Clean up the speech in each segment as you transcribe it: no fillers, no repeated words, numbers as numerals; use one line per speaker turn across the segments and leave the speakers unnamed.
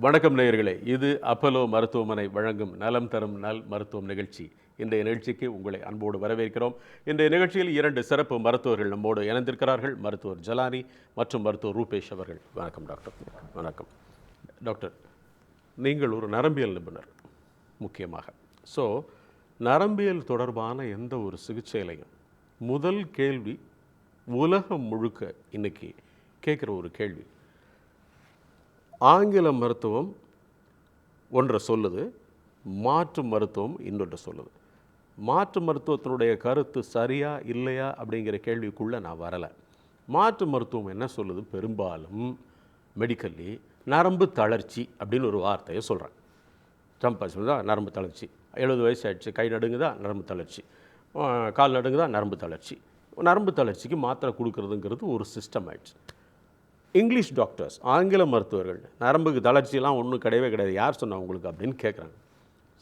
வணக்கம் நேயர்களே, இது அப்பலோ மருத்துவமனை வழங்கும் நலம் தரும் நல் மருத்துவம் நிகழ்ச்சி. இன்றைய நிகழ்ச்சிக்கு உங்களை அன்போடு வரவேற்கிறோம். இன்றைய நிகழ்ச்சியில் 2 சிறப்பு மருத்துவர்கள் நம்மோடு இணைந்திருக்கிறார்கள். மருத்துவர் ஜலானி மற்றும் மருத்துவர் ரூபேஷ் அவர்கள். வணக்கம் டாக்டர். வணக்கம் டாக்டர். நீங்கள் ஒரு நரம்பியல் நிபுணர் முக்கியமாக. ஸோ நரம்பியல் தொடர்பான எந்த ஒரு சிகிச்சையிலையும் முதல் கேள்வி உலகம் முழுக்க இன்னைக்கு கேட்குற ஒரு கேள்வி, ஆங்கில மருத்துவம் ஒன்றை சொல்லுது, மாற்று மருத்துவம் இன்னொன்று சொல்லுது. மாற்று மருத்துவத்தினுடைய கருத்து சரியா இல்லையா அப்படிங்கிற கேள்விக்குள்ளே நான் வரலை. மாற்று மருத்துவம் என்ன சொல்லுது? பெரும்பாலும் மெடிக்கல்லி நரம்பு தளர்ச்சி அப்படின்னு ஒரு வார்த்தையை சொல்கிறேன். ஜம்பாஸ் தான் நரம்பு தளர்ச்சி, 70 வயசு ஆயிடுச்சு, கை நடுங்குதா நரம்பு தளர்ச்சி, கால் நடுங்குதா நரம்பு தளர்ச்சி. நரம்பு தளர்ச்சிக்கு மாத்திரை கொடுக்குறதுங்கிறது ஒரு சிஸ்டம் ஆயிடுச்சு. இங்கிலீஷ் டாக்டர்ஸ், ஆங்கில மருத்துவர்கள், நரம்புக்கு தளர்ச்சியெல்லாம் ஒன்றும் கிடையவே கிடையாது, யார் சொன்னா உங்களுக்கு அப்படின்னு கேட்குறாங்க.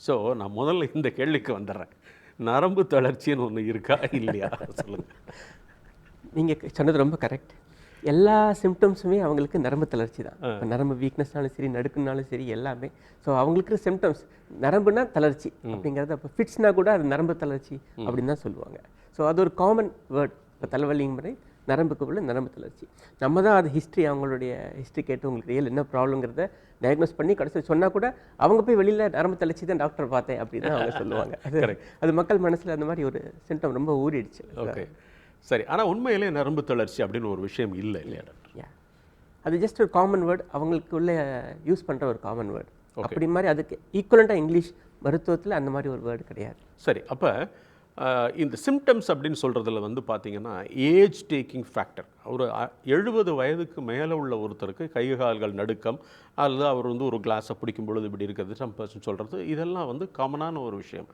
ஸோ நான் முதல்ல இந்த கேள்விக்கு வந்துடுறேன். நரம்பு தளர்ச்சின்னு ஒன்று இருக்கா இல்லையா சொல்லுங்கள்.
நீங்கள் சொன்னது ரொம்ப கரெக்ட். எல்லா சிம்டம்ஸுமே அவங்களுக்கு நரம்பு தளர்ச்சி தான். நரம்பு வீக்னஸ்னாலும் சரி, நடுக்குனாலும் சரி, எல்லாமே. ஸோ அவங்களுக்கு சிம்டம்ஸ் நரம்புனா தளர்ச்சி அப்படிங்கிறது. அப்போ ஃபிட்ஸ்னா கூட அது நரம்பு தளர்ச்சி அப்படின்னு தான் சொல்லுவாங்க. ஸோ அது ஒரு காமன் வேர்ட். இப்போ தலைவலிங்கிற நரம்புக்கு உள்ள நரம்பு தளர்ச்சி. நம்ம தான் அது ஹிஸ்ட்ரி, அவங்களுடைய ஹிஸ்ட்ரி கேட்டு உங்களுக்கு ரியல் என்ன ப்ராப்ளங்கிறத டயக்னோஸ் பண்ணி கடைசி சொன்னால் கூட அவங்க போய் வெளியில் நரம்பு தளர்ச்சி தான் டாக்டர் பார்த்தேன் அப்படின்னு அவங்க சொல்லுவாங்க. அது மக்கள் மனசில் அந்த மாதிரி ஒரு சிம்டம் ரொம்ப ஊறிடுச்சு.
ஓகே, சரி. ஆனால் உண்மையிலே நரம்பு தளர்ச்சி அப்படின்னு ஒரு விஷயம் இல்லை இல்லையா டாக்டர்?
அது ஜஸ்ட் ஒரு காமன் வேர்டு, அவங்களுக்கு உள்ள யூஸ் பண்ணுற ஒரு காமன் வேர்டு. அப்படி மாதிரி அதுக்கு ஈக்குவலண்ட்டாக இங்கிலீஷ் மருத்துவத்தில் அந்த மாதிரி ஒரு வேர்டு கிடையாது.
சரி, அப்போ இந்த சிம்டம்ஸ் அப்படின்னு சொல்கிறதுல வந்து பார்த்தீங்கன்னா ஏஜ் டேக்கிங் ஃபேக்டர். ஒரு 70 வயதுக்கு மேலே உள்ள ஒருத்தருக்கு கை கால்கள் நடுக்கம், அல்லது அவர் வந்து ஒரு கிளாஸை பிடிக்கும் பொழுது இப்படி இருக்கிறது, சம் பர்சன் சொல்கிறது, இதெல்லாம் வந்து காமனான ஒரு விஷயம்.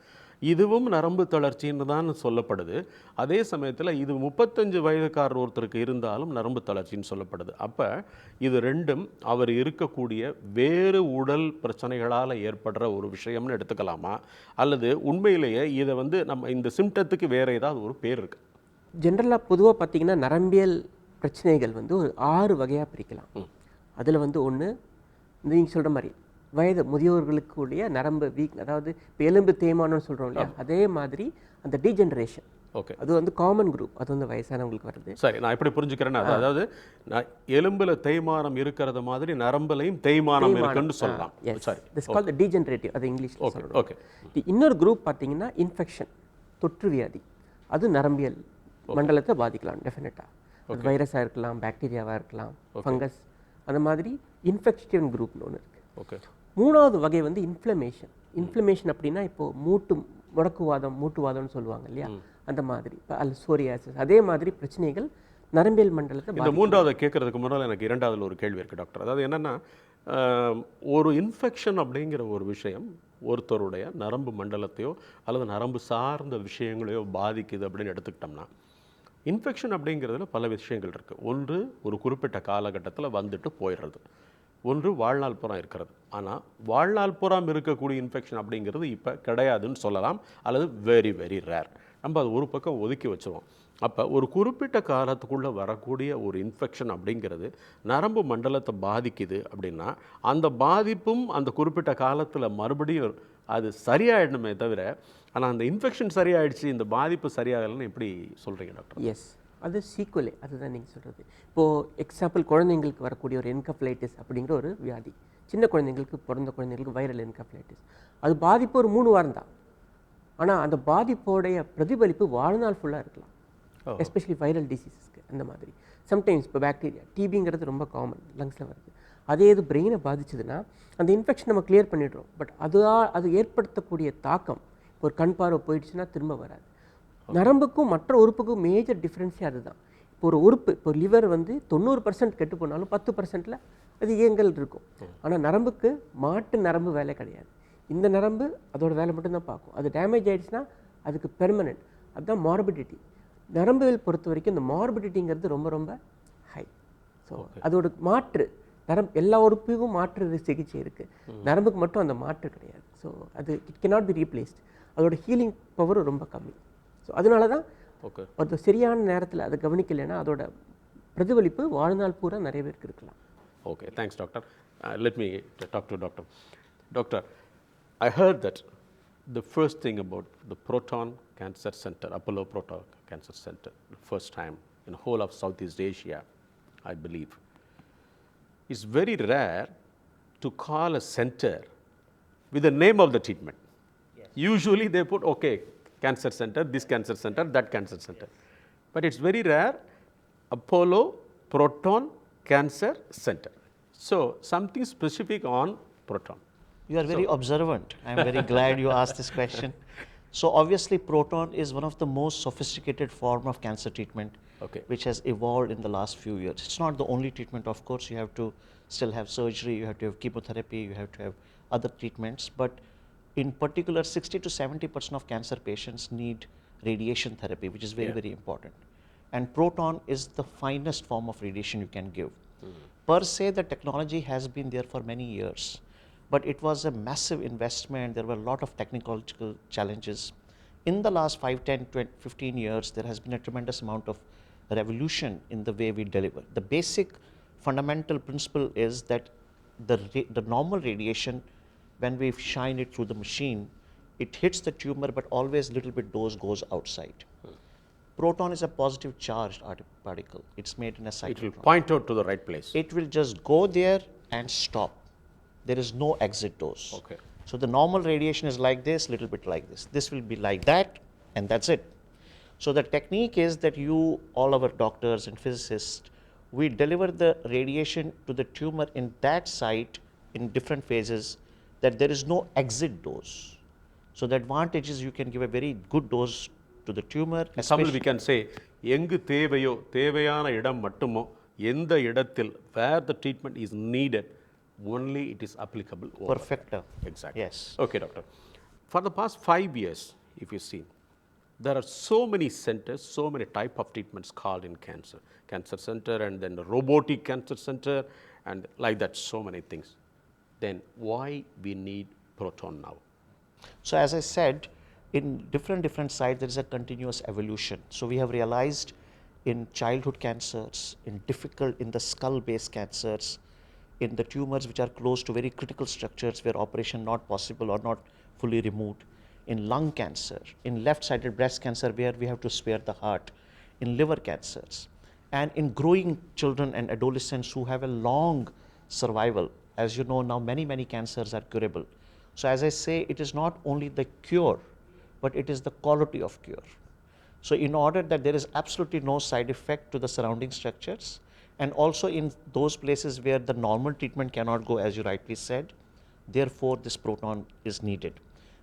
இதுவும் நரம்பு தளர்ச்சின்னு தான் சொல்லப்படுது. அதே சமயத்தில் இது 35 வயதுக்காரர் ஒருத்தருக்கு இருந்தாலும் நரம்பு தளர்ச்சின்னு சொல்லப்படுது. அப்போ இது ரெண்டும் அவர் இருக்கக்கூடிய வேறு உடல் பிரச்சனைகளால் ஏற்படுற ஒரு விஷயம்னு எடுத்துக்கலாமா, அல்லது உண்மையிலேயே இதை வந்து நம்ம இந்த சிம்டத்துக்கு வேறு ஏதாவது ஒரு பேர் இருக்கு?
ஜென்ரலாக பொதுவாக பார்த்தீங்கன்னா நரம்பியல் பிரச்சனைகள் வந்து ஒரு 6 வகையாக பிரிக்கலாம். அதில் வந்து ஒன்று நீங்கள் சொல்கிற மாதிரி வயது முதியோர்களுக்கு உடைய நரம்பு வீக், அதாவது இப்போ எலும்பு தேய்மானம்னு சொல்கிறோம் இல்லையா, அதே மாதிரி அந்த டீஜெனரேஷன். ஓகே, அது வந்து காமன் குரூப், அது வந்து வயசானவங்களுக்கு வருது.
சரி, நான் எப்படி புரிஞ்சுக்கிறேன்னா, அதாவது எலும்புல தேய்மானம் இருக்கிறது மாதிரி நரம்புலையும் தேய்மானம் இருக்குன்னு சொல்லலாம்.
சரி, திஸ் கால்ட் தி டீஜெனரேட்டிவ், அது இங்கிலீஷ்ல சொல்றோம்.
ஓகே.
இன்னொரு குரூப் பார்த்தீங்கன்னா இன்ஃபெக்ஷன், தொற்று வியாதி. அது நரம்பியல் மண்டலத்தை பாதிக்கலாம் டெஃபினட்டாக. அது வைரஸாக இருக்கலாம், பாக்டீரியாவாக இருக்கலாம், ஃபங்கஸ், அந்த மாதிரி இன்ஃபெக்ஷன் குரூப்னு ஒன்று இருக்குது.
ஓகே.
மூணாவது வகை வந்து இன்ஃப்ளமேஷன். இன்ஃப்ளமேஷன் அப்படின்னா இப்போது மூட்டுவாதம்னு சொல்லுவாங்க இல்லையா, அந்த மாதிரி. இப்போ சோரியாசிஸ், அதே மாதிரி பிரச்சனைகள் நரம்பியல் மண்டலத்தை.
இந்த மூன்றாவது கேட்கறதுக்கு முன்னால் எனக்கு இரண்டாவதுல ஒரு கேள்வி இருக்குது டாக்டர். அதாவது என்னென்னா, ஒரு இன்ஃபெக்ஷன் அப்படிங்கிற ஒரு விஷயம் ஒருத்தருடைய நரம்பு மண்டலத்தையோ அல்லது நரம்பு சார்ந்த விஷயங்களையோ பாதிக்குது அப்படின்னு எடுத்துக்கிட்டோம்னா, இன்ஃபெக்ஷன் அப்படிங்கிறதுல பல விஷயங்கள் இருக்குது. ஒன்று, ஒரு குறிப்பிட்ட காலகட்டத்தில் வந்துட்டு போயிடுறது. ஒன்று, வாழ்நாள் புறம் இருக்கிறது. ஆனால் வாழ்நாள் புறம் இருக்கக்கூடிய இன்ஃபெக்ஷன் அப்படிங்கிறது இப்போ கிடையாதுன்னு சொல்லலாம், அல்லது வெரி வெரி ரேர். நம்ம அது ஒரு பக்கம் ஒதுக்கி வச்சுருவோம். அப்போ ஒரு குறிப்பிட்ட காலத்துக்குள்ளே வரக்கூடிய ஒரு இன்ஃபெக்ஷன் அப்படிங்கிறது நரம்பு மண்டலத்தை பாதிக்குது அப்படின்னா, அந்த பாதிப்பும் அந்த குறிப்பிட்ட காலத்தில் மறுபடியும் அது சரியாயிடணுமே தவிர, ஆனால் அந்த இன்ஃபெக்ஷன் சரியாயிடுச்சு, இந்த பாதிப்பு சரியாகலைன்னு எப்படி சொல்கிறீங்க டாக்டர்?
எஸ், அது சீக்குவலே, அதுதான் நீங்கள் சொல்கிறது. இப்போது எக்ஸாம்பிள், குழந்தைங்களுக்கு வரக்கூடிய ஒரு என்கஃபலைட்டிஸ் அப்படிங்கிற ஒரு வியாதி, சின்ன குழந்தைங்களுக்கு, பிறந்த குழந்தைங்களுக்கு வைரல் என்கஃபலைட்டிஸ், அது பாதிப்பு ஒரு 3 வாரம் தான். ஆனால் அந்த பாதிப்போடைய பிரதிபலிப்பு வாழ்நாள் ஃபுல்லாக இருக்கலாம், எஸ்பெஷலி வைரல் டிசீஸஸ்க்கு. அந்த மாதிரி சம்டைம்ஸ் இப்போ பாக்டீரியா, டிபிங்கிறது ரொம்ப காமன், லங்ஸில் வருது. அதே இது பிரெயினை பாதிச்சதுன்னா அந்த இன்ஃபெக்ஷன் நம்ம கிளியர் பண்ணிடுறோம். பட் அது ஏற்படுத்தக்கூடிய தாக்கம், இப்போ ஒரு கண் பார்வை போயிடுச்சுன்னா திரும்ப வராது. நரம்புக்கும் மற்ற உறுப்புக்கும் மேஜர் டிஃப்ரென்ஸே அதுதான். இப்போ ஒரு உறுப்பு, இப்போ லிவர் வந்து 90% கெட்டு போனாலும் 10%ல் அது இயங்கல் இருக்கும். ஆனால் நரம்புக்கு மாட்டு நரம்பு வேலை கிடையாது. இந்த நரம்பு அதோட வேலை மட்டும்தான் பார்க்கும். அது டேமேஜ் ஆகிடுச்சுன்னா அதுக்கு பெர்மனெண்ட். அதுதான் மார்பிடிட்டி. நரம்புகள் பொறுத்த வரைக்கும் இந்த மார்பிடிட்டிங்கிறது ரொம்ப ரொம்ப ஹை. ஸோ அதோட மாற்று எல்லா உறுப்புக்கும் மாற்று சிகிச்சை இருக்குது, நரம்புக்கு மட்டும் அந்த மாற்று கிடையாது. ஸோ அது இட் கேனாட் பி ரீப்ளேஸ்ட். அதோட ஹீலிங் பவரும் ரொம்ப கம்மி. ஸோ அதனால தான் அது சரியான நேரத்தில் அதை கவனிக்கலைன்னா அதோட பிரதிபலிப்பு வாழ்நாள் பூரா நிறைய பேருக்கு இருக்கலாம்.
Okay, thanks doctor. let me talk to doctor. Doctor, I heard that the first thing about the Proton Cancer Center, Apollo Proton Cancer Center, the first time in the whole of Southeast Asia, I believe, it's very rare to call a center with the name of the treatment. Yes. Usually they put, okay, cancer center, this cancer center, that cancer center. Yes. But it's very rare, Apollo Proton Cancer Center. So something specific on proton.
You are very observant. I'm very glad you asked this question. So obviously proton is one of the most sophisticated form of cancer treatment,
Okay.
which has evolved in the last few years. It's not the only treatment, of course. You have to still have surgery, you have to have chemotherapy, you have to have other treatments, but in particular 60 to 70% of cancer patients need radiation therapy, which is very,
Yeah.
very important. And proton is the finest form of radiation you can give. Per se, the technology has been there for many years, but it was a massive investment. There were a lot of technological challenges. In the last 5, 10, 20, 15 years, there has been a tremendous amount of revolution in the way we deliver. The basic fundamental principle is that the normal radiation, when we shine it through the machine, it hits the tumor, but always little bit dose goes outside. Proton is a positive charged particle. It's made in a
It
cyclotron.
will point out to the right place.
It will just go there and stop. There is no exit dose.
Okay.
So the normal radiation is like this, little bit like this. This will be like that, and that's it. So the technique is that you, all our doctors and physicists, we deliver the radiation to the tumor in that site in different phases, that there is no exit dose. So the advantage is you can give a very good dose to the tumor.
In Tamil we
especially-
can say, எங்கு தேவையோ தேவையான இடம் மட்டுமோ எந்த இடத்தில் where the treatment is needed, only it is applicable. over
Perfect.
there. Exactly.
Yes.
Okay, doctor. For the past 5 years, if you see, there are so many centers, so many type of treatments called in cancer. Cancer center and then the robotic cancer center and like that, so many things. Then why we need proton now?
So as I said, in different sites, there is a continuous evolution. So we have realized in childhood cancers, in the skull-based cancers, in the tumors which are close to very critical structures where operation not possible or not fully removed, in lung cancer, in left-sided breast cancer where we have to spare the heart, in liver cancers, and in growing children and adolescents who have a long survival. As you know, now many cancers are curable. So as I say, it is not only the cure, but it is the quality of cure. So in order that there is absolutely no side effect to the surrounding structures, and also in those places where the normal treatment cannot go, as you rightly said, therefore this proton is needed.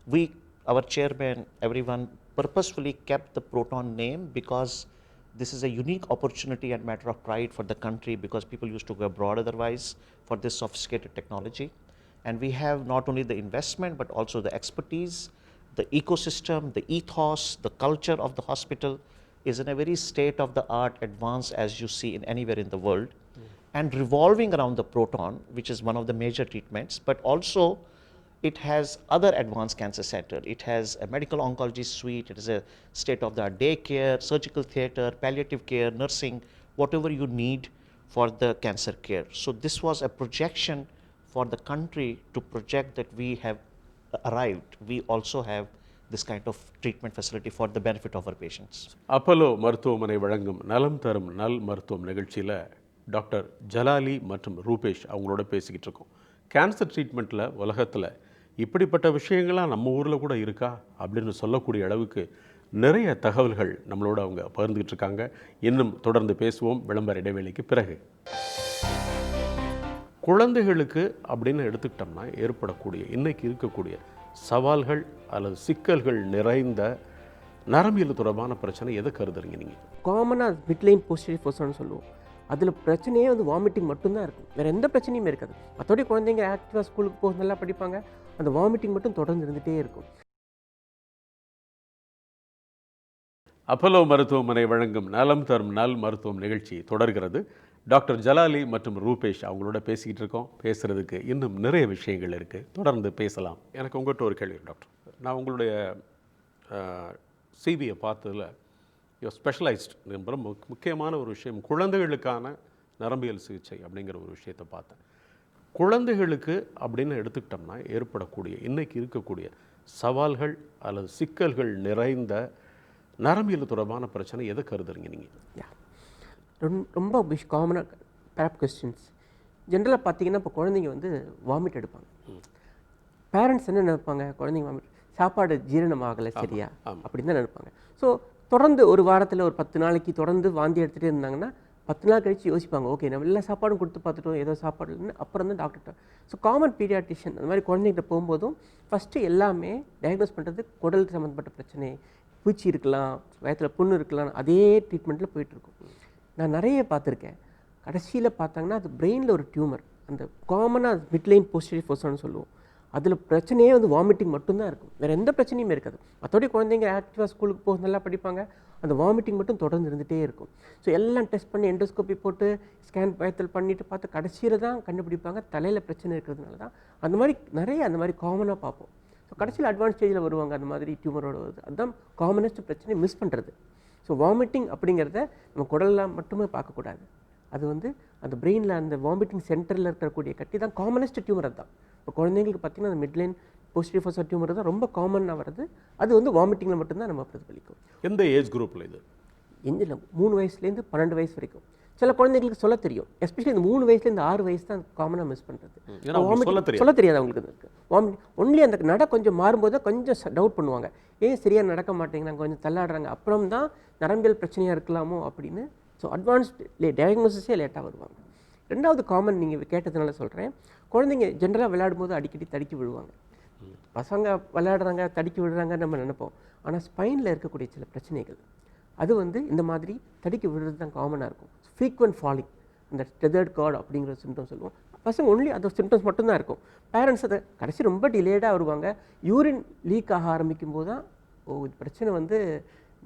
We, our chairman, everyone purposefully kept the proton name because this is a unique opportunity and matter of pride for the country, because people used to go abroad otherwise for this sophisticated technology. And we have not only the investment, but also the expertise, the ecosystem, the ethos, the culture of the hospital is in a very state-of-the-art advance as you see in anywhere in the world, and revolving around the proton, which is one of the major treatments, but also it has other advanced cancer center. It has a medical oncology suite, it is a state-of-the-art daycare, surgical theater, palliative care, nursing, whatever you need for the cancer care. So this was a projection for the country to project that we have arrived. We also have this kind of treatment facility for the benefit of our patients.
Apollo மருத்துவமனை வழங்கும் நலம் தரும் நல் மருத்துவம் நிகழ்ச்சியில் doctor ஜலாலி மற்றும் ரூபேஷ் அவங்களோட பேசிக்கிட்டு இருக்கோம். கேன்சர் ட்ரீட்மெண்ட்டில் உலகத்தில் இப்படிப்பட்ட விஷயங்கள்லாம் நம்ம ஊரில் கூட இருக்கா அப்படின்னு சொல்லக்கூடிய அளவுக்கு நிறைய தகவல்கள் நம்மளோட அவங்க பகிர்ந்துக்கிட்டு இருக்காங்க. இன்னும் தொடர்ந்து பேசுவோம் விளம்பர இடைவேளைக்கு பிறகு. குழந்தைகளுக்கு அப்படின்னு எடுத்துக்கிட்டோம்னா ஏற்படக்கூடிய இன்றைக்கி இருக்கக்கூடிய சவால்கள் அல்லது சிக்கல்கள் நிறைந்த நரம்பியல் தொடர்பான பிரச்சனை எதை கருதுறீங்க நீங்கள்?
காமனாக மிட்லைன் போஸ்டீரியர் ஃபோர்ஸ்னு சொல்லுவோம். அதில் பிரச்சனையே வந்து வாமிட்டிங் மட்டும்தான் இருக்கும், வேறு எந்த பிரச்சனையும் இருக்காது. மற்றபடி குழந்தைங்க ஆக்டிவாக ஸ்கூலுக்கு போக நல்லா படிப்பாங்க, அந்த வாமிட்டிங் மட்டும் தொடர்ந்து இருந்துகிட்டே இருக்கும்.
அப்போலோ மருத்துவமனை வழங்கும் நலம் தரும் நல் மருத்துவம் நிகழ்ச்சி தொடர்கிறது. டாக்டர் ஜலாலி மற்றும் ரூபேஷ் அவங்களோட பேசிக்கிட்டு இருக்கோம். பேசுகிறதுக்கு இன்னும் நிறைய விஷயங்கள் இருக்குது, தொடர்ந்து பேசலாம். எனக்கு உங்கள்கிட்ட ஒரு கேள்வி டாக்டர். நான் உங்களுடைய சிவியை பார்த்ததில் ஸ்பெஷலைஸ்ட் முக்கியமான ஒரு விஷயம் குழந்தைகளுக்கான நரம்பியல் சிகிச்சை அப்படிங்கிற ஒரு விஷயத்தை பார்த்தேன். குழந்தைகளுக்கு அப்படின்னு எடுத்துக்கிட்டோம்னா ஏற்படக்கூடிய இன்னைக்கு இருக்கக்கூடிய சவால்கள் அல்லது சிக்கல்கள் நிறைந்த நரம்பியல் தொடர்பான பிரச்சனை எதை கருதுறீங்க நீங்கள்?
யா ரொம்ப காமனாக பேரப் கொஸ்டின்ஸ். ஜென்ரலாக பார்த்தீங்கன்னா இப்போ குழந்தைங்க வந்து வாமிட் எடுப்பாங்க. பேரண்ட்ஸ் என்ன நினைப்பாங்க, குழந்தைங்க வாமிட் சாப்பாடு ஜீரணம் ஆகலை சரியா அப்படின்னு தான் நினைப்பாங்க. ஸோ தொடர்ந்து ஒரு வாரத்தில் ஒரு 10 நாளைக்கு தொடர்ந்து வாந்தி எடுத்துகிட்டே இருந்தாங்கன்னா 10 நாள் கழிச்சு யோசிப்பாங்க, ஓகே நம்ம எல்லா சாப்பாடும் கொடுத்து பார்த்துட்டோம், ஏதோ சாப்பாடு இல்லைன்னு அப்புறம் தான் டாக்டர்கிட்ட. ஸோ காமன் பீடியாட்ரிஷியன் அந்த மாதிரி குழந்தைகிட்ட போகும்போதும் ஃபஸ்ட்டு எல்லாமே டயக்னோஸ் பண்ணுறது குடல் சம்மந்தப்பட்ட பிரச்சனை, பூச்சி இருக்கலாம், வயத்தில் புண்ணு இருக்கலாம், அதே ட்ரீட்மெண்ட்டில் போயிட்டுருக்கும். நான் நிறைய பார்த்துருக்கேன். கடைசியில் பார்த்தாங்கன்னா அது பிரெயினில் ஒரு டியூமர், அந்த காமனாக மிட்லைன் போஸ்டீரியர் ஃபோசான்னு சொல்லுவோம். அதில் பிரச்சனையே வந்து வாமிட்டிங் மட்டும்தான் இருக்கும், வேறு எந்த பிரச்சனையுமே இருக்காது. மற்றபடி குழந்தைங்க ஆக்டிவாக ஸ்கூலுக்கு போக நல்லா படிப்பாங்க, அந்த வாமிட்டிங் மட்டும் தொடர்ந்து இருந்துகிட்டே இருக்கும். ஸோ எல்லாம் டெஸ்ட் பண்ணி எண்டோஸ்கோப்பி போட்டு ஸ்கேன் பயத்தில் பண்ணிட்டு பார்த்து கடைசியில் தான் கண்டுபிடிப்பாங்க தலையில் பிரச்சனை இருக்கிறதுனால தான். அந்த மாதிரி நிறைய அந்த மாதிரி காமனாக பார்ப்போம். ஸோ கடைசியில் அட்வான்ஸ் ஸ்டேஜில் வருவாங்க அந்த மாதிரி டியூமரோட வருது. அதுதான் காமனஸ்ட் பிரச்சனை, மிஸ் பண்ணுறது. ஸோ வாமிட்டிங் அப்படிங்கிறத நம்ம குடலில் மட்டுமே பார்க்கக்கூடாது. அது வந்து அந்த பிரெயினில் அந்த வாமிட்டிங் சென்டரில் இருக்கக்கூடிய கட்டி தான் காமனஸ்ட் டியூமர். அதுதான் இப்போ குழந்தைங்களுக்கு பார்த்தீங்கன்னா அந்த மிட்லைன் போஸ்டீரியர் ஃபோசா டியூமர் தான் ரொம்ப காமனாக வருது. அது வந்து வாமிட்டிங்கில் மட்டும்தான் நம்ம பிரதிபலிக்கும்.
எந்த ஏஜ் குரூப்பில் இது?
எந்தில் 3 வயசுலேருந்து 12 வயசு வரைக்கும். சில குழந்தைங்களுக்கு சொல்ல தெரியும், எஸ்பெஷலி இந்த 3 வயசுலேருந்து 6 வயசு தான் காமனாக மிஸ் பண்ணுறது. சொல்ல தெரியாது அவங்களுக்கு. வாமிட் ஒன்லி அந்த நட கொஞ்சம் மாறும்போது கொஞ்சம் டவுட் பண்ணுவாங்க, ஏன் சரியாக நடக்க மாட்டேங்கிறாங்க, கொஞ்சம் தள்ளாடுறாங்க, அப்புறம் தான் நரம்பியல் பிரச்சனையாக இருக்கலாமோ அப்படின்னு. ஸோ அட்வான்ஸ்டு டயக்னோசிஸே லேட்டாக வருவாங்க. ரெண்டாவது காமன் நீங்கள் கேட்டதுனால சொல்கிறேன், குழந்தைங்க ஜென்ரலாக விளையாடும்போது அடிக்கடி தடுக்கி விழுவாங்க. பசங்க விளையாடுறாங்க தடுக்கி விழுறாங்கன்னு நம்ம நினைப்போம், ஆனால் ஸ்பைனில் இருக்கக்கூடிய சில பிரச்சனைகள் அது வந்து இந்த மாதிரி தடுக்கி விழுறது தான் காமனாக இருக்கும். ஃப்ரீக்வெண்ட் ஃபாலிங், அந்த டெதர்ட் கார்டு அப்படிங்கிற சிம்டம் சொல்லுவோம். பசங்க ஒன்லி அந்த சிம்டம்ஸ் மட்டும்தான் இருக்கும். பேரண்ட்ஸ் அதை கடைசி ரொம்ப டிலேடாக வருவாங்க. யூரின் லீக் ஆக ஆரம்பிக்கும் போது தான் இது பிரச்சனை வந்து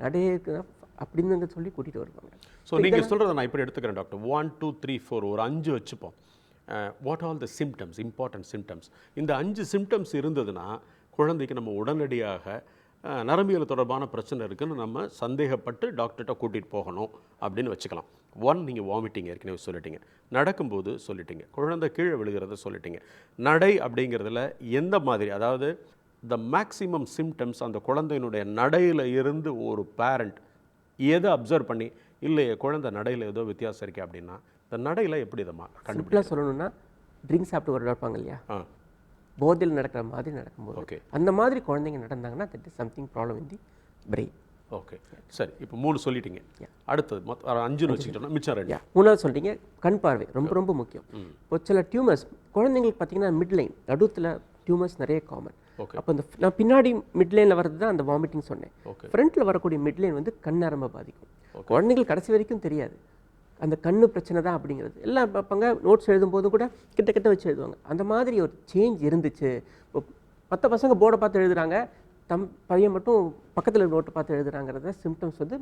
நிறைய இருக்குன்னா அப்படின்னு சொல்லி கூட்டிகிட்டு வருவாங்க.
ஸோ நீங்கள் சொல்கிறத நான் இப்படி எடுத்துக்கிறேன் டாக்டர். 1 2 3 4 ஒரு 5 வச்சுப்போம். What all the symptoms, important symptoms. இந்த 5 சிம்டம்ஸ் இருந்ததுன்னா குழந்தைக்கு நம்ம உடனடியாக நரம்பியல் தொடர்பான பிரச்சனை இருக்குன்னு நம்ம சந்தேகப்பட்டு டாக்டர்கிட்ட கூட்டிகிட்டு போகணும் அப்படின்னு வச்சுக்கலாம். 1, நீங்கள் வாமிட்டிங் ஏற்கனவே சொல்லிட்டீங்க, நடக்கும்போது சொல்லிட்டீங்க, குழந்தை கீழே விழுகிறத சொல்லிட்டீங்க. நடை அப்படிங்கிறதுல எந்த மாதிரி, அதாவது த மேக்ஸிமம் சிம்டம்ஸ் அந்த குழந்தையினுடைய நடையில் இருந்து ஒரு பேரண்ட் எதை அப்சர்வ் பண்ணி இல்லையே குழந்தை நடையில் ஏதோ வித்தியாசம் இருக்கே அப்படின்னா இந்த நடையில் எப்படி இதை
சிம்பிளாக சொல்லணும்னா, ட்ரிங்க்ஸ் சாப்பிட்டு ஒரு நடப்பாங்க இல்லையா, போதையில் நடக்கிற மாதிரி நடக்கும்போது,
ஓகே,
அந்த மாதிரி குழந்தைங்க நடந்தாங்கன்னா that is something problem in the brain.
Okay, சரி. இப்போ 3 சொல்லிட்டீங்க, அடுத்தது 5ன்னு வச்சுக்கிட்டோம்னா மிச்சம் 2.
3வது சொல்லிட்டீங்க, கண் பார்வை ரொம்ப ரொம்ப முக்கியம். இப்போ சில டியூமர்ஸ் குழந்தைங்களுக்கு பார்த்தீங்கன்னா மிட்லைன் நடுத்தில் டியூமர்ஸ் நிறைய காமன். அப்போ இந்த நான் பின்னாடி மிட்லைனில் வர்றது தான் அந்த வாமிட்டிங் சொன்னேன். ஃப்ரண்ட்டில் வரக்கூடிய மிட்லைன் வந்து கண் நரம்பை பாதிக்கும். குழந்தைங்களுக்கு கடைசி வரைக்கும் தெரியாது அந்த கண்ணு பிரச்சனை தான் அப்படிங்கிறது. எல்லாம் பார்ப்பாங்க, நோட்ஸ் எழுதும்போதும் கூட கிட்ட கிட்ட வச்சு எழுதுவாங்க. அந்த மாதிரி ஒரு சேஞ்ச் இருந்துச்சு. இப்போ மற்ற பசங்க போர்டை பார்த்து எழுதுறாங்க, பையன் மட்டும் பக்கத்தில் நோட்டை பார்த்து எழுதுறாங்கிறத சிம்டம்ஸ் வந்து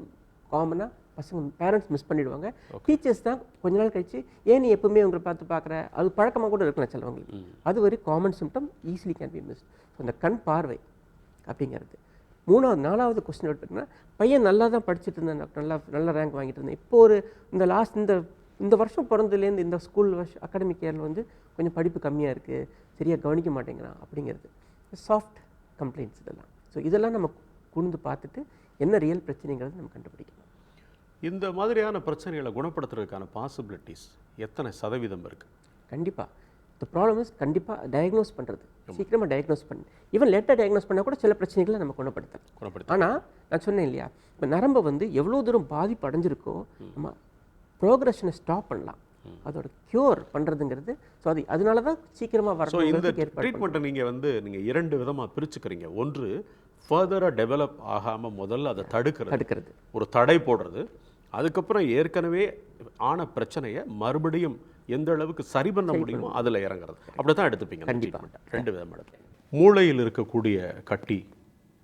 காமனாக பசங்க பேரண்ட்ஸ் மிஸ் பண்ணிடுவாங்க. டீச்சர்ஸ் தான் கொஞ்ச நாள் கழிச்சு ஏன் நீ எப்பவுமே உங்களை பார்த்து பார்க்குற, அது பழக்கமாக கூட இருக்கலாம் சிலவங்களுக்கு. அது ஒரு common symptom, easily can be miss. அந்த கண் பார்வை அப்படிங்கிறது. 4வது கொஸ்டின் எடுத்துக்கிட்டோம்னா, பையன் நல்லா தான் படிச்சுட்டு இருந்தேன் டாக்டர், நல்ல ரேங்க் வாங்கிட்டு இருந்தேன். இப்போ ஒரு இந்த லாஸ்ட் இந்த வருஷம் பிறந்ததுலேருந்து இந்த ஸ்கூல் அகாடமிக் இயரில் வந்து கொஞ்சம் படிப்பு கம்மியாக இருக்குது, சரியாக கவனிக்க மாட்டேங்கிறான் அப்படிங்கிறது சாஃப்ட் கம்ப்ளைண்ட்ஸ் இதெல்லாம். ஸோ இதெல்லாம் நம்ம கூர்ந்து பார்த்துட்டு என்ன ரியல் பிரச்சனைங்கிறது நம்ம கண்டுபிடிக்கணும்.
இந்த மாதிரியான பிரச்சனைகளை குணப்படுத்துறதுக்கான பாசிபிலிட்டிஸ் எத்தனை சதவீதம் இருக்குது?
கண்டிப்பாக இந்த ப்ராப்ளம் இஸ் கண்டிப்பாக டயக்னோஸ் பண்ணுறது, சீக்கிரமாக டயக்னோஸ் பண்ணி ஈவன் லேட்டாக டயக்னோஸ் பண்ணால் கூட சில பிரச்சனைகளை நம்ம குணப்படுத்தலாம். ஆனால் நான் சொன்னேன் இல்லையா, இப்போ நரம்பை வந்து எவ்வளோ தூரம் பாதிப்பு அடைஞ்சிருக்கோ நம்ம ப்ரோக்ரஷனை ஸ்டாப் பண்ணலாம். அதோட க்யூர் பண்ணுறதுங்கிறது ஸோ அதனால தான் சீக்கிரமாக வர.
ஸோ இந்த ட்ரீட்மெண்ட்டை நீங்கள் 2 விதமாக பிரிச்சுக்கிறீங்க. ஒன்று, ஃபர்தராக டெவலப் ஆகாமல் முதல்ல அதை தடுக்கிறது, ஒரு தடை போடுறது. அதுக்கப்புறம் ஏற்கனவே ஆன பிரச்சனையை மறுபடியும் எந்த அளவுக்கு சரி பண்ண முடியுமோ அதில் இறங்குறது. அப்படி தான் எடுத்துப்பீங்க
கண்டிப்பாக.
2 விதம் எடுப்பேன். மூளையில் இருக்கக்கூடிய கட்டி,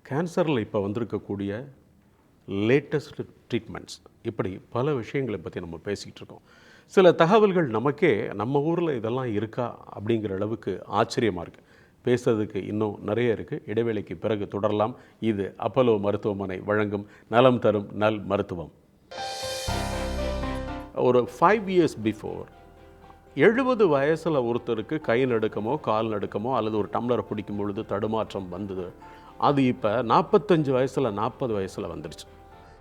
கேன்சரில் இப்போ வந்திருக்கக்கூடிய லேட்டஸ்ட் ட்ரீட்மெண்ட்ஸ், இப்படி பல விஷயங்களை பற்றி நம்ம பேசிக்கிட்டு இருக்கோம். சில தகவல்கள் நமக்கே நம்ம ஊரில் இதெல்லாம் இருக்கா அப்படிங்கிற அளவுக்கு ஆச்சரியமாக இருக்குது. பேசுறதுக்கு இன்னும் நிறைய இருக்குது. இடைவேளைக்கு பிறகு தொடரலாம். இது அப்போலோ மருத்துவமனை வழங்கும் நலம் தரும் நல் மருத்துவம். ஒரு 5 years பிஃபோர்
70 வயசில் ஒருத்தருக்கு கை நடுக்கமோ கால் நடுக்கமோ அல்லது ஒரு டம்ளரை பிடிக்கும் பொழுது தடுமாற்றம் வந்தது, அது இப்போ 45 வயசில் 40 வயசில் வந்துடுச்சு.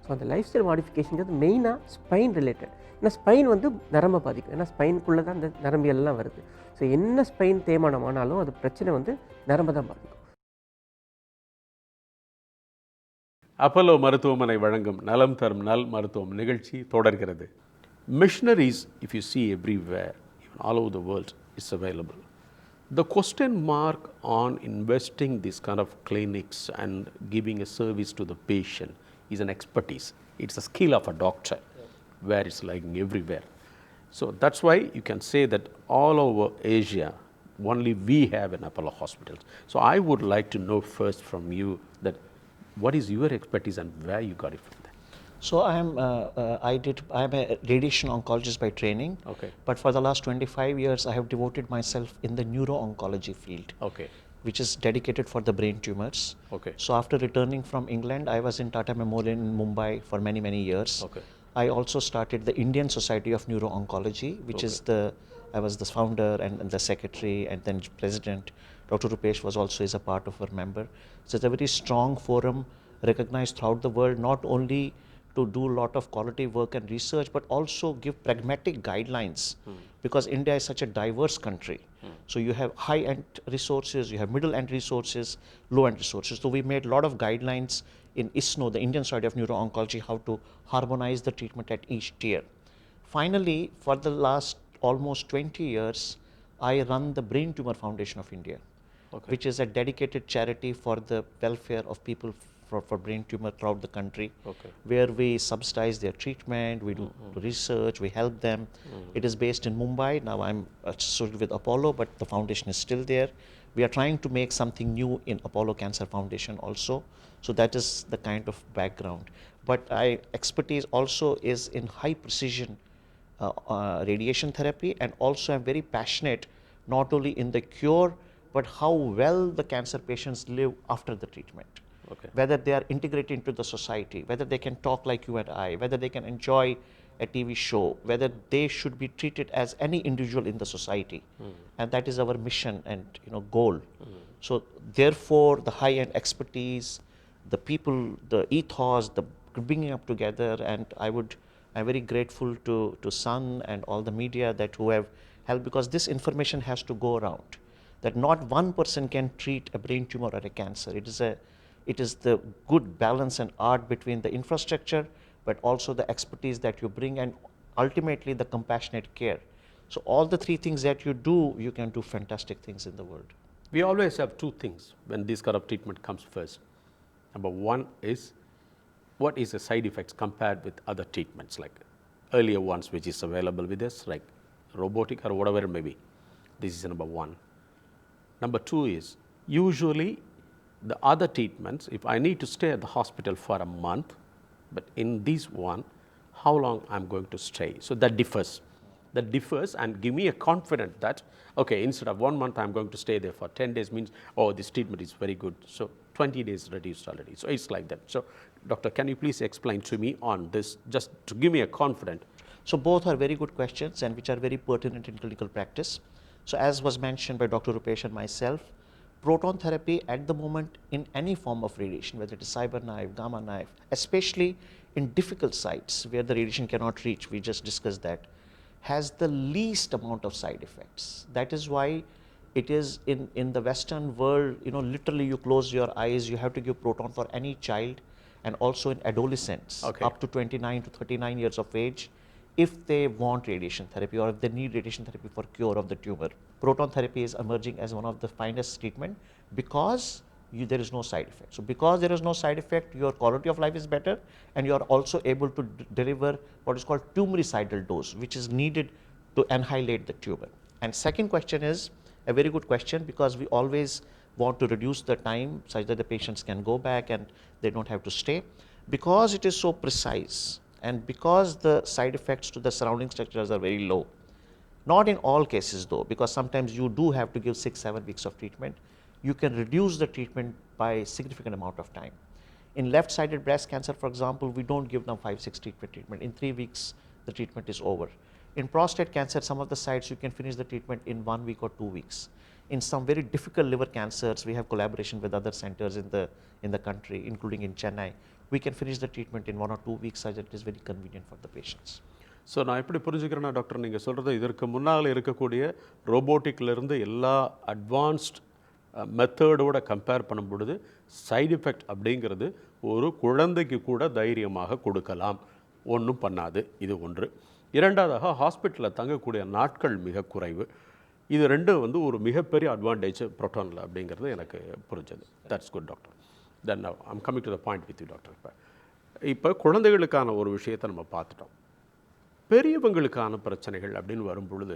ஸோ அந்த லைஃப் ஸ்டைல் மாடிஃபிகேஷன்றது மெயினாக ஸ்பைன் ரிலேட்டட். ஏன்னா ஸ்பைன் வந்து நரம்பை பாதிக்கும். ஏன்னா ஸ்பைனுக்குள்ளே தான் இந்த நரம்பியல்லாம் வருது. ஸோ என்ன ஸ்பைன் தேய்மானம் ஆனாலும் அது பிரச்சனை வந்து நரம்பை தான் பாதிக்கும்.
அப்பல்லோ மருத்துவமனை வழங்கும் நலம் தரும் நல் மருத்துவம் நிகழ்ச்சி தொடர்கிறது. Missionaries, if you see everywhere, even all over the world, is available. The question mark on investing these kind of clinics and giving a service to the patient is an expertise. It's a skill of a doctor, where it's like everywhere. So that's why you can say that all over Asia, only we have an Apollo hospitals. So I would like to know first from you that what is your expertise and where you got it from there?
So I am a radiation oncologist by training.
Okay.
But for the last 25 years, I have devoted myself in the neuro-oncology field.
Okay.
Which is dedicated for the brain tumors.
Okay.
So after returning from England, I was in Tata Memorial in Mumbai for many, many years.
Okay.
I also started the Indian Society of Neuro-Oncology, which is I was the founder and the secretary and then president. Dr. Rupesh was also is a part of our member. So it's a very strong forum recognized throughout the world, not only to do a lot of quality work and research, but also give pragmatic guidelines because India is such a diverse country. So you have high-end resources, you have middle-end resources, low-end resources. So we made a lot of guidelines in ISNO, the Indian Society of Neuro-Oncology, how to harmonize the treatment at each tier. Finally, for the last almost 20 years, I run the Brain Tumor Foundation of India, which is a dedicated charity for the welfare of people for brain tumor throughout the country, where we subsidize their treatment, we do research, we help them. It is based in Mumbai. Now I'm associated with Apollo, but the foundation is still there. We are trying to make something new in Apollo Cancer Foundation also. So that is the kind of background. But expertise also is in high precision radiation therapy, and also I'm very passionate not only in the cure, but how well the cancer patients live after the treatment.
Okay.
Whether they are integrated into the society, whether they can talk like you and I, whether they can enjoy a TV show, whether they should be treated as any individual in the society. And that is our mission and goal. So therefore the high-end expertise, the people, the ethos, the bringing up together, and I'm very grateful to Sun and all the media that who have helped, because this information has to go around, that not one person can treat a brain tumor or a cancer. It is the good balance and art between the infrastructure, but also the expertise that you bring, and ultimately the compassionate care. So all the three things that you do, you can do fantastic things in the world.
We always have two things when this kind of treatment comes first. Number one is, what is the side effects compared with other treatments, like earlier ones which is available with us, like robotic or whatever it may be. This is number one. Number two is, usually the other treatments, if I need to stay at the hospital for a month, but in this one, how long I'm going to stay? So that differs. That differs, and give me a confidence that, okay, instead of 1 month, I'm going to stay there for 10 days means, oh, this treatment is very good. So 20 days reduced already. So it's like that. So doctor, can you please explain to me on this, just to give me a confidence?
So both are very good questions and which are very pertinent in clinical practice. So as was mentioned by Dr. Rupesh and myself, proton therapy at the moment in any form of radiation, whether it is cyber knife, gamma knife, especially in difficult sites where the radiation cannot reach, we just discussed that, has the least amount of side effects. That is why it is in the Western world, literally you close your eyes, you have to give proton for any child, and also in adolescents up to 29 to 39 years of age, if they want radiation therapy or if they need radiation therapy for cure of the tumor. Proton therapy is emerging as one of the finest treatment because there is no side effect. So because there is no side effect, your quality of life is better, and you are also able to deliver what is called tumoricidal dose, which is needed to annihilate the tumor. And second question is a very good question, because we always want to reduce the time such that the patients can go back and they don't have to stay. Because it is so precise, and because the side effects to the surrounding structures are very low, not in all cases though, because sometimes you do have to give 6-7 weeks of treatment, you can reduce the treatment by significant amount of time. In left-sided breast cancer, for example, we don't give them 5-6 treatment. In 3 weeks, the treatment is over. In prostate cancer, some of the sites you can finish the treatment in 1 week or 2 weeks. In some very difficult liver cancers, we have collaboration with other centers in the country, including in Chennai. We can finish the treatment in 1 or 2 weeks so that it is very convenient for the patients.
So நான் எப்படி புரிஞ்சுக்கிறேன்னா doctor, நீங்கள் சொல்கிறது இதற்கு முன்னால் இருக்கக்கூடிய ரோபோட்டிக்லேருந்து எல்லா advanced மெத்தடோட compare பண்ணும் பொழுது சைடு எஃபெக்ட் அப்படிங்கிறது ஒரு குழந்தைக்கு கூட தைரியமாக கொடுக்கலாம், ஒன்றும் பண்ணாது. இது ஒன்று. இரண்டாவதாக ஹாஸ்பிட்டலில் தங்கக்கூடிய நாட்கள் மிக குறைவு. இது ரெண்டும் வந்து ஒரு மிகப்பெரிய அட்வான்டேஜ் ப்ரோட்டானில் அப்படிங்கிறது எனக்கு புரிஞ்சது. That's good doctor. Then I'm coming to the point with you doctor. இப்போ குழந்தைகளுக்கான ஒரு விஷயத்தை நம்ம பார்த்துட்டோம். பெரியவங்களுக்கான பிரச்சனைகள் அப்படின்னு வரும் பொழுது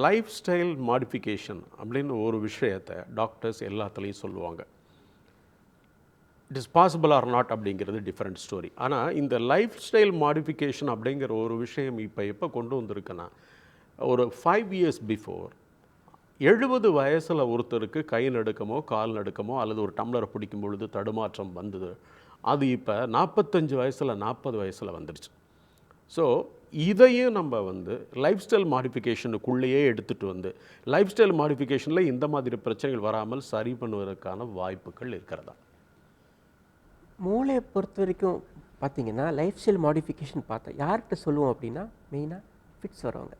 லைஃப் ஸ்டைல் மாடிஃபிகேஷன் அப்படின்னு ஒரு விஷயத்தை டாக்டர்ஸ் எல்லாத்துலேயும் சொல்லுவாங்க. It is possible R not அப்படிங்கிறது டிஃப்ரெண்ட் ஸ்டோரி. ஆனால் இந்த லைஃப் ஸ்டைல் மாடிஃபிகேஷன் அப்படிங்கிற ஒரு விஷயம் இப்போ எப்போ கொண்டு வந்திருக்குன்னா, ஒரு 5 years பிஃபோர் 70 வயசில் ஒருத்தருக்கு கை நடுக்கமோ கால் நடுக்கமோ அல்லது ஒரு டம்ளரை பிடிக்கும் பொழுது தடுமாற்றம் வந்தது. அது இப்போ 45 வயசில் 40 வயசில் வந்துடுச்சு. ஸோ இதையும் நம்ம வந்து லைஃப் ஸ்டைல் மாடிஃபிகேஷனுக்குள்ளேயே எடுத்துகிட்டு வந்து லைஃப் ஸ்டைல் மாடிஃபிகேஷனில் இந்த மாதிரி பிரச்சனைகள் வராமல் சரி பண்ணுவதற்கான வாய்ப்புகள் இருக்கிறதா?
மூளையை பொறுத்த வரைக்கும் பார்த்தீங்கன்னா லைஃப் ஸ்டைல் மாடிஃபிகேஷன் பார்த்தா யார்கிட்ட சொல்லுவோம் அப்படின்னா மெயினாக ஃபிட்ஸ் வரவங்க.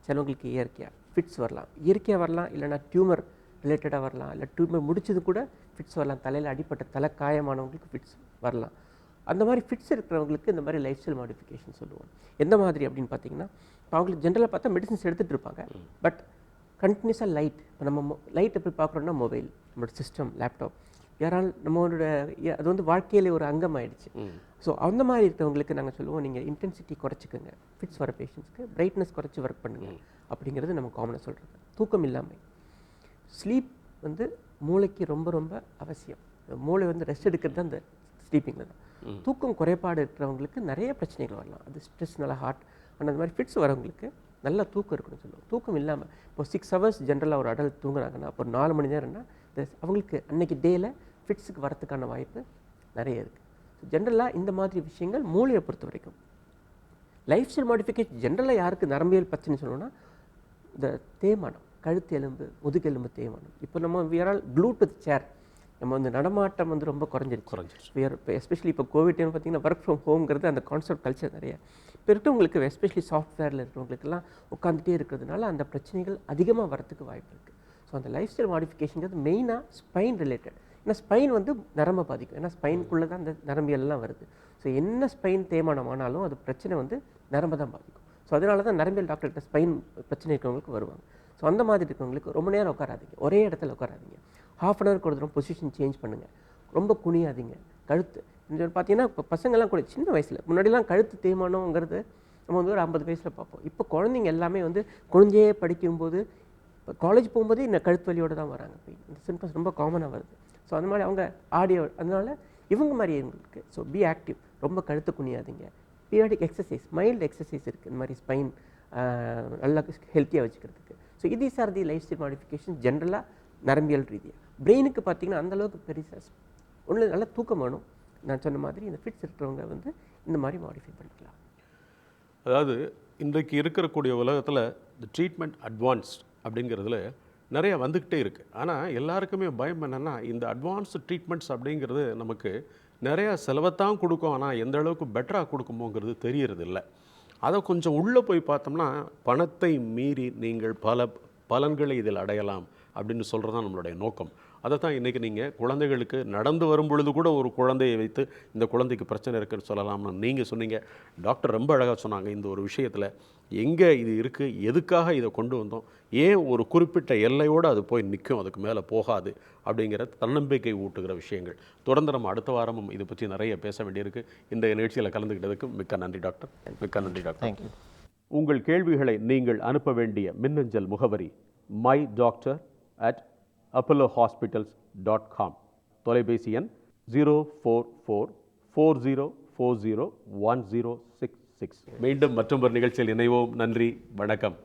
சிலவங்களுக்கு இயற்கையாக ஃபிட்ஸ் வரலாம், இயற்கையாக வரலாம், இல்லைனா டியூமர் ரிலேட்டடாக வரலாம், இல்லை டியூமர் முடிச்சது கூட ஃபிட்ஸ் வரலாம், தலையில் அடிப்பட்ட தலை காயமானவங்களுக்கு ஃபிட்ஸ் வரலாம். அந்த மாதிரி ஃபிட்ஸ் இருக்கிறவங்களுக்கு இந்த மாதிரி லைஃப் ஸ்டைல் மாடிஃபிகேஷன் சொல்லுவோம். எந்த மாதிரி அப்படின்னு பார்த்தீங்கன்னா, இப்போ அவங்களுக்கு ஜென்ரலாக பார்த்தா மெடிசன்ஸ் எடுத்துகிட்டு இருப்பாங்க, பட் கண்டினியூஸாக லைட், இப்போ நம்ம லைட் எப்படி பார்க்குறோன்னா மொபைல், நம்மளோட சிஸ்டம், லேப்டாப், யாரால் நம்மளோட அது வந்து வாழ்க்கையில் ஒரு அங்கம் ஆயிடுச்சு. ஸோ அந்த மாதிரி இருக்கிறவங்களுக்கு நாங்கள் சொல்லுவோம், நீங்கள் இன்டென்சிட்டி குறைச்சிக்கோங்க, ஃபிட்ஸ் வர பேஷண்ட்ஸ்க்கு பிரைட்னஸ் குறைச்சி ஒர்க் பண்ணுங்கள் அப்படிங்கிறது நம்ம காமனாக சொல்கிறது. தூக்கம் இல்லாமல் ஸ்லீப் வந்து மூளைக்கு ரொம்ப ரொம்ப அவசியம். மூளை வந்து ரெஸ்ட் எடுக்கிறது தான் அந்த ஸ்லீப்பிங்கில் தான். தூக்கம் குறைபாடு இருக்கிறவங்களுக்கு நிறைய பிரச்சனைகள் வரலாம். அது ஸ்ட்ரெஸ்னால ஹார்ட் அந்த மாதிரி ஃபிட்ஸ் வரவங்களுக்கு நல்லா தூக்கம் இருக்கணும்னு சொல்லுவோம். தூக்கம் இல்லாமல் இப்போ 6 hours ஜென்ரலாக ஒரு அடல்ட் தூங்குறாங்கன்னா அப்போ 4 மணி நேரம்னா அவங்களுக்கு அன்னைக்கு டேயில் ஃபிட்ஸுக்கு வரத்துக்கான வாய்ப்பு நிறைய இருக்குது. ஸோ ஜென்ரலாக இந்த மாதிரி விஷயங்கள் மூளையை பொறுத்த வரைக்கும். லைஃப் ஸ்டைல் மாடிஃபிகேஷன் ஜென்ரலாக யாருக்கு நரம்பியல் பிரச்சனை சொல்லணும்னா இந்த தேய்மானம், கழுத்து எலும்பு, முதுகெலும்பு தேய்மானம். இப்போ நம்ம வியரால் ப்ளூடூத் சேர், நம்ம வந்து நடமாட்டம் வந்து ரொம்ப குறைஞ்சிருச்சு. இப்போ எஸ்பெஷலி இப்போ கோவிட் டைம் பார்த்தீங்கன்னா ஒர்க் ஃப்ரம் ஹோம்ங்கிறது அந்த கான்செப்ட் கல்ச்சர் நிறைய இப்போ இருக்கவங்களுக்கு, எஸ்பெஷலி சாஃப்ட்வேரில் இருக்கிறவங்களுக்கெல்லாம் உட்காந்துட்டே இருக்கிறதுனால அந்த பிரச்சனைகள் அதிகமாக வரத்துக்கு வாய்ப்பு இருக்குது. ஸோ அந்த லைஃப் ஸ்டைல் மாடிஃபிகேஷனுங்கிறது மெயினாக ஸ்பைன் ரிலேட்டட். ஏன்னா ஸ்பைன் வந்து நரம்பை பாதிக்கும், ஏன்னா ஸ்பைனுக்குள்ளே தான் அந்த நரம்பியல்லாம் வருது. ஸோ என்ன ஸ்பைன் தேய்மானம் ஆனாலும் அது பிரச்சனை வந்து நரம்பை தான் பாதிக்கும். ஸோ அதனால தான் நரம்பியல் டாக்டர்கிட்ட ஸ்பைன் பிரச்சனை இருக்கிறவங்களுக்கு வருவாங்க. ஸோ அந்த மாதிரி இருக்கிறவங்களுக்கு ரொம்ப நேரம் உட்காராதீங்க, ஒரே இடத்துல உட்காராதீங்க, ½ hour ஒரு தடவை பொசிஷன் சேஞ்ச் பண்ணுங்கள், ரொம்ப குனியாதீங்க. கழுத்து இந்த பார்த்தீங்கன்னா இப்போ பசங்கள்லாம் கூட சின்ன வயசில் முன்னாடிலாம் கழுத்து தேய்மானங்கிறது நம்ம வந்து ஒரு 50 வயசில் பார்ப்போம். இப்போ குழந்தைங்க எல்லாமே வந்து குழந்தையே படிக்கும்போது, இப்போ காலேஜ் போகும்போதே இந்த கழுத்து வலியோடு தான் வராங்க. இப்போ இந்த சிம்டம்ஸ் ரொம்ப காமனாக வருது. ஸோ அந்த மாதிரி அவங்க ஆடியோ, அதனால இவங்க மாதிரி எங்களுக்கு ஸோ பி ஆக்டிவ், ரொம்ப கழுத்து குனியாதீங்க. பீரியாடிக் எக்ஸசைஸ், மைல்டு எக்ஸசைஸ் இருக்குது இந்த மாதிரி ஸ்பைன் நல்லா ஹெல்த்தியாக வச்சுக்கிறதுக்கு. So these are the life style modification ஜென்ரலாக நரம்பியல் ரீதியாக. பிரெயினுக்கு பார்த்தீங்கன்னா அந்தளவுக்கு பெரிய ஒன்று நல்லா தூக்கம் வேணும். நான் சொன்ன மாதிரி இந்த ஃபிட்ஸ் இருக்கிறவங்க வந்து இந்த மாதிரி மாடிஃபை பண்ணிக்கலாம்.
அதாவது இன்றைக்கு இருக்கக்கூடிய உலகத்தில் இந்த ட்ரீட்மெண்ட் அட்வான்ஸ்ட் அப்படிங்கிறதுல நிறைய வந்துக்கிட்டே இருக்குது. ஆனால் எல்லாருக்குமே பயம் என்னென்னா, இந்த அட்வான்ஸ்டு ட்ரீட்மெண்ட்ஸ் அப்படிங்கிறது நமக்கு நிறையா செலவைத்தான் கொடுக்கும், ஆனால் எந்த அளவுக்கு பெட்டராக கொடுக்குமோங்கிறது தெரியறதில்ல. அதை கொஞ்சம் உள்ளே போய் பார்த்தோம்னா பணத்தை மீறி நீங்கள் பல பலன்களை இதில் அடையலாம் அப்படின்னு சொல்கிறது தான் நம்மளுடைய நோக்கம். அதை தான் இன்றைக்கி நீங்கள் குழந்தைகளுக்கு நடந்து வரும் பொழுது கூட ஒரு குழந்தையை வைத்து இந்த குழந்தைக்கு பிரச்சனை இருக்குன்னு சொல்லலாம்னு நீங்கள் சொன்னீங்க. டாக்டர் ரொம்ப அழகாக சொன்னாங்க. இந்த ஒரு விஷயத்தில் எங்கே இது இருக்குது, எதுக்காக இதை கொண்டு வந்தோம், ஏன் ஒரு குறிப்பிட்ட எல்லையோடு அது போய் நிற்கும், அதுக்கு மேலே போகாது அப்படிங்கிற தன்னம்பிக்கை ஊட்டுகிற விஷயங்கள். தொடர்ந்து நம்ம அடுத்த வாரமும் இதை பற்றி நிறைய பேச வேண்டியிருக்கு. இந்த நிகழ்ச்சியில் கலந்துக்கிட்டதுக்கு மிக்க நன்றி டாக்டர். மிக்க நன்றி டாக்டர்.
தேங்க்யூ.
உங்கள் கேள்விகளை நீங்கள் அனுப்ப வேண்டிய மின்னஞ்சல் முகவரி mydoctor@apollohospitals.com. தொலைபேசி எண் 04440401066. மீண்டும் மற்றொரு நிகழ்ச்சியில் இணைவோம். நன்றி, வணக்கம்.